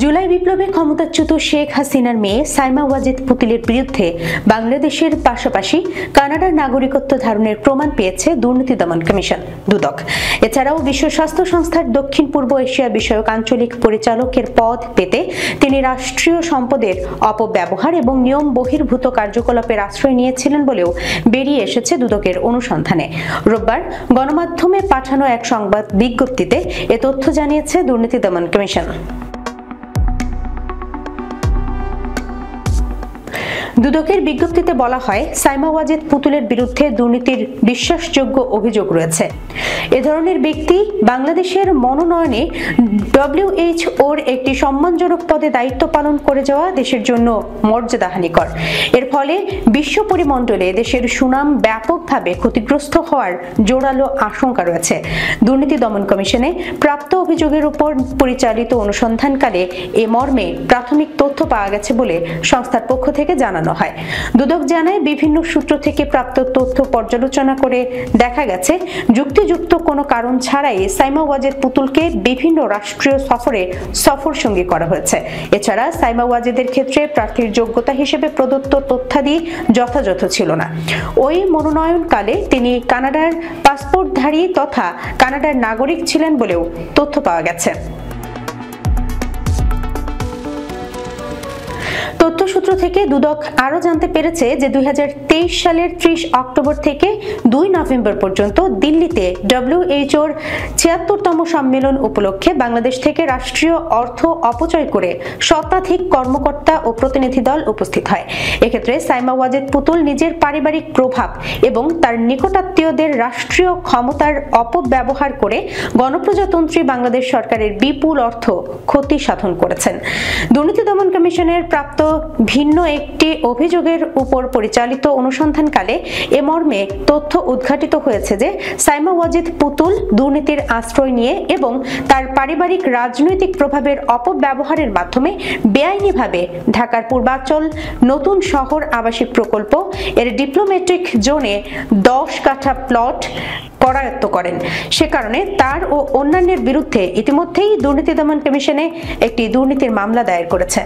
জুলাই বিপ্লবে ক্ষমতাচ্যুত শেখ হাসিনার মেয়ে সাইমা ওয়াজেদ পুতুলের বিরুদ্ধে বাংলাদেশের পাশাপাশি কানাডার নাগরিকত্ব ধারণের প্রমাণ পেয়েছে দুর্নীতি দমন কমিশন দুদক। এছাড়াও বিশ্ব স্বাস্থ্য সংস্থার দক্ষিণ পূর্ব এশিয়া বিষয়ক আঞ্চলিক পরিচালকের পদ পেতে তিনি রাষ্ট্রীয় সম্পদের অপব্যবহার এবং নিয়ম বহির্ভূত কার্যকলাপের আশ্রয় নিয়েছিলেন বলেও বেরিয়ে এসেছে দুদকের অনুসন্ধানে। রোববার গণমাধ্যমে পাঠানো এক সংবাদ বিজ্ঞপ্তিতে এ তথ্য জানিয়েছে দুর্নীতি দমন কমিশন। দুদকের বিজ্ঞপ্তিতে বলা হয়, সাইমা ওয়াজেদ পুতুলের বিরুদ্ধে দুর্নীতির বিশ্বাসযোগ্য অভিযোগ রয়েছে। এ ধরনের ব্যক্তি বাংলাদেশের মনোনয়নে ডব্লিউএইচওর একটি সম্মানজনক পদে দায়িত্ব পালন করে যাওয়া দেশের জন্য মর্যাদাহানিকর। এর ফলে বিশ্ব পরিমণ্ডলে দেশের সুনাম ব্যাপকভাবে ক্ষতিগ্রস্ত হওয়ার জোরালো আশঙ্কা রয়েছে। দুর্নীতি দমন কমিশনে প্রাপ্ত অভিযোগের উপর পরিচালিত অনুসন্ধানকালে এ মর্মে প্রাথমিক তথ্য পাওয়া গেছে বলে সংস্থার পক্ষ থেকে জানানো হয়। দুদক জানায়, বিভিন্ন সূত্র থেকে প্রাপ্ত তথ্য পর্যালোচনা করে দেখা গেছে যুক্তিযুক্ত কোনো কারণ ছাড়াই সাইমা ওয়াজেদ পুতুলকে বিভিন্ন রাষ্ট্রীয় সফর সঙ্গী করা হয়েছে। এছাড়া সাইমা ওয়াজেদের ক্ষেত্রে প্রার্থীর যোগ্যতা হিসেবে প্রদত্ত তথ্যাদি যথাযথ ছিল না। ওই মনোনয়নকালে তিনি কানাডার পাসপোর্টধারী তথা কানাডার নাগরিক ছিলেন বলেও তথ্য পাওয়া গেছে। তথ্যসূত্র থেকে দুদক আরও জানতে পেরেছে যে 2023 সালের 30 অক্টোবর থেকে 2 নভেম্বর পর্যন্ত দিল্লিতে ডব্লিউএইচওর 76তম সম্মেলন উপলক্ষে বাংলাদেশ থেকে রাষ্ট্রীয় অর্থ অপচয় করে শতাধিক কর্মকর্তা ও প্রতিনিধি দল উপস্থিত হয়। এক্ষেত্রে সাইমা ওয়াজেদ পুতুল নিজের পারিবারিক প্রভাব এবং তার নিকটাত্মীয়দের রাষ্ট্রীয় ক্ষমতার অপব্যবহার করে গণপ্রজাতন্ত্রী বাংলাদেশ সরকারের বিপুল অর্থ ক্ষতি সাধন করেছেন। দুর্নীতি দমন কমিশনের প্রাপ্ত ভিন্ন একটি অভিযোগের উপর পরিচালিত অনুসন্ধানকালে এ মর্মে তথ্য উদ্ঘাটিত হয়েছে যে সাইমা ওয়াজেদ পুতুল দুর্নীতির আশ্রয় নিয়ে এবং তার পারিবারিক রাজনৈতিক প্রভাবের অপব্যবহারের মাধ্যমে বেআইনিভাবে ঢাকার পূর্বাঞ্চল নতুন শহর আবাসিক প্রকল্প এর ডিপ্লোম্যাটিক জোনে 10 কাঠা প্লট করায়ত্ত করেন। সে কারণে তার ও অন্যান্যের বিরুদ্ধে ইতিমধ্যেই দুর্নীতি দমন কমিশনে একটি দুর্নীতির মামলা দায়ের করেছে।